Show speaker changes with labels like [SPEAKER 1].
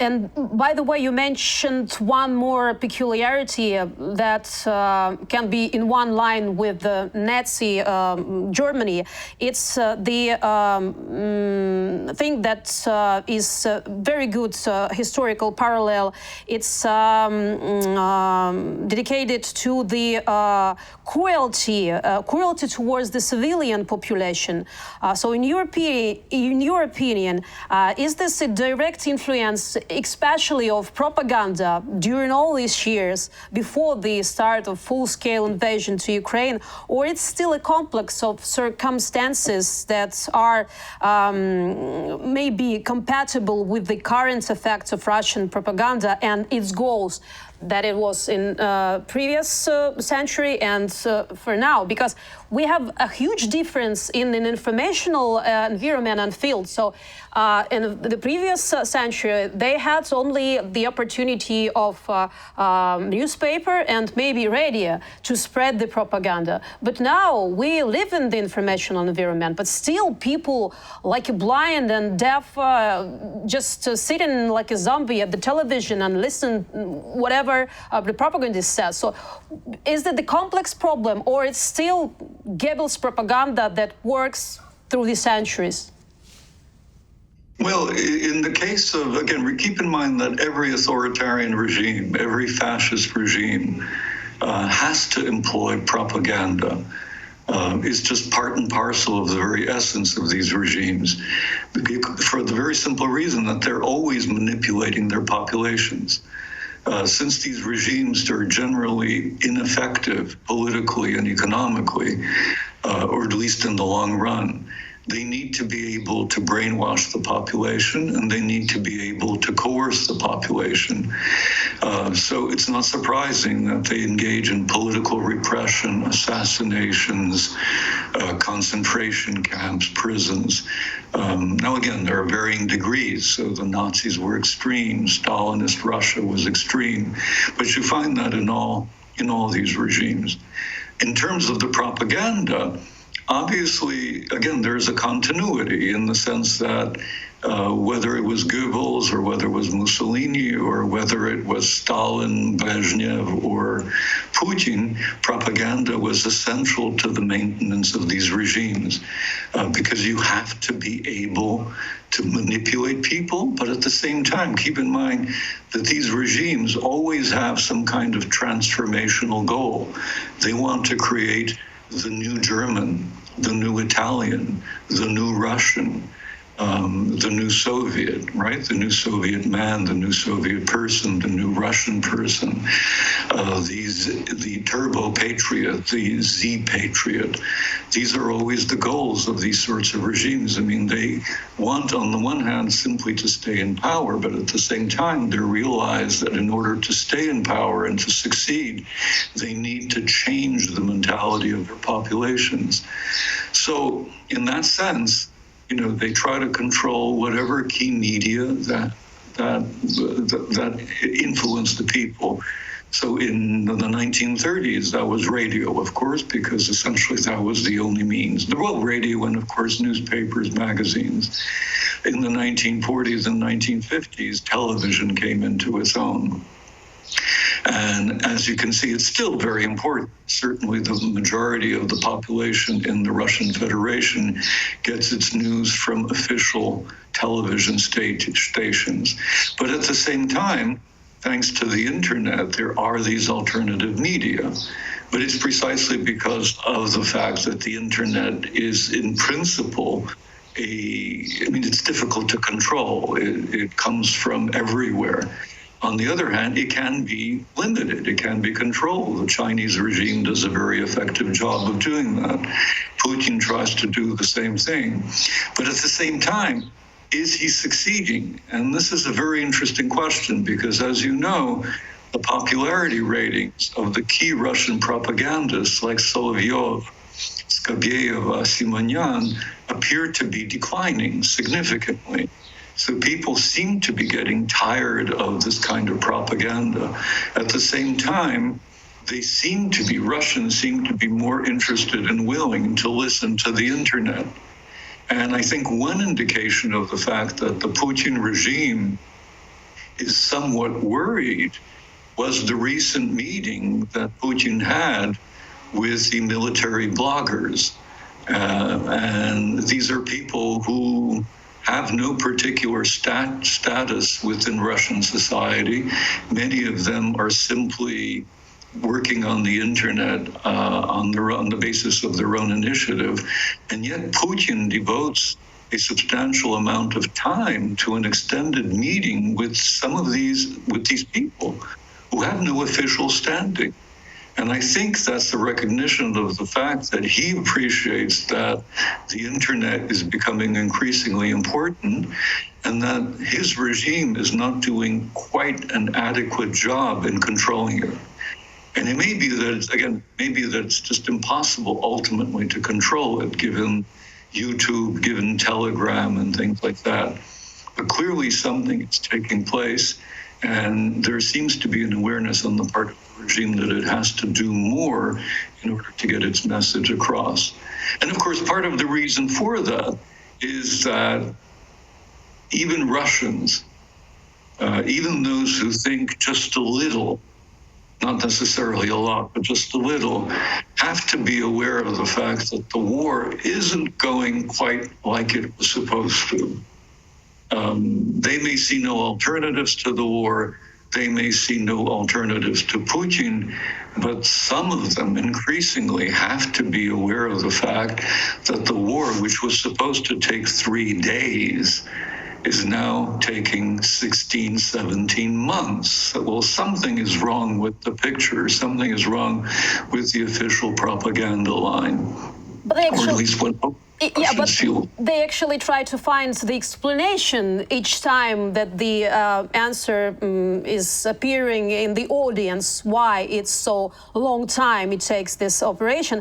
[SPEAKER 1] And by the way, you mentioned one more peculiarity that can be in one line with the Nazi Germany. It's the thing that is very good historical parallel. It's dedicated to the cruelty towards the civilian population. So in your opinion, is this a direct influence, especially of propaganda during all these years before the start of full-scale invasion to Ukraine, or it's still a complex of circumstances that are maybe compatible with the current effects of Russian propaganda and its goals that it was in previous century and for now? Because we have a huge difference in an informational environment and field. So in the previous century, they had only the opportunity of newspaper and maybe radio to spread the propaganda. But now we live in the informational environment, but still people like blind and deaf just sitting like a zombie at the television and listen whatever the propagandist says. So is that the complex problem, or it's still Goebbels propaganda that works through the centuries?
[SPEAKER 2] Well, in the case of, again, keep in mind that every authoritarian regime, every fascist regime has to employ propaganda. Is just part and parcel of the very essence of these regimes, for the very simple reason that they're always manipulating their populations. Since these regimes are generally ineffective politically and economically, or at least in the long run, they need to be able to brainwash the population, and they need to be able to coerce the population. So it's not surprising that they engage in political repression, assassinations, concentration camps, prisons. Now, again, there are varying degrees. So the Nazis were extreme, Stalinist Russia was extreme, but you find that in all these regimes. In terms of the propaganda, obviously, again, there's a continuity in the sense that whether it was Goebbels or whether it was Mussolini or whether it was Stalin, Brezhnev, or Putin, propaganda was essential to the maintenance of these regimes because you have to be able to manipulate people, but at the same time, keep in mind that these regimes always have some kind of transformational goal. They want to create the new German, the new Italian, the new Russian, the new Soviet, right? The new Soviet man, the new Soviet person, the new Russian person, the turbo patriot, the Z patriot. These are always the goals of these sorts of regimes. I mean, they want, on the one hand, simply to stay in power, but at the same time, they realize that in order to stay in power and to succeed, they need to change the mentality of their populations. So, in that sense, they try to control whatever key media that influence the people. So in the 1930s, that was radio, of course, because essentially that was the only means. Well, radio and, of course, newspapers, magazines. In the 1940s and 1950s, television came into its own. And as you can see, it's still very important. Certainly the majority of the population in the Russian Federation gets its news from official television stations. But at the same time, thanks to the internet, there are these alternative media. But it's precisely because of the fact that the internet is in principle it's difficult to control. It comes from everywhere. On the other hand, it can be limited. It can be controlled. The Chinese regime does a very effective job of doing that. Putin tries to do the same thing. But at the same time, is he succeeding? And this is a very interesting question because, as you know, the popularity ratings of the key Russian propagandists like Solovyov, Skabyev, Simonyan appear to be declining significantly. So people seem to be getting tired of this kind of propaganda. At the same time, Russians seem to be more interested and willing to listen to the internet. And I think one indication of the fact that the Putin regime is somewhat worried was the recent meeting that Putin had with the military bloggers. And these are people who have no particular status within Russian society. Many of them are simply working on the internet on the basis of their own initiative. And yet Putin devotes a substantial amount of time to an extended meeting with these people who have no official standing. And I think that's the recognition of the fact that he appreciates that the internet is becoming increasingly important and that his regime is not doing quite an adequate job in controlling it. And it may be that it's just impossible ultimately to control it, given YouTube, given Telegram and things like that. But clearly something is taking place, and there seems to be an awareness on the part of the regime that it has to do more in order to get its message across. And of course, part of the reason for that is that even Russians, even those who think just a little, not necessarily a lot, but just a little, have to be aware of the fact that the war isn't going quite like it was supposed to. They may see no alternatives to the war. They may see no alternatives to Putin, but some of them increasingly have to be aware of the fact that the war, which was supposed to take 3 days, is now taking 16, 17 months. Well, something is wrong with the picture. Something is wrong with the official propaganda line.
[SPEAKER 1] But they
[SPEAKER 2] or at least what
[SPEAKER 1] they actually try to find the explanation each time that the answer is appearing in the audience, why it's so long time it takes this operation.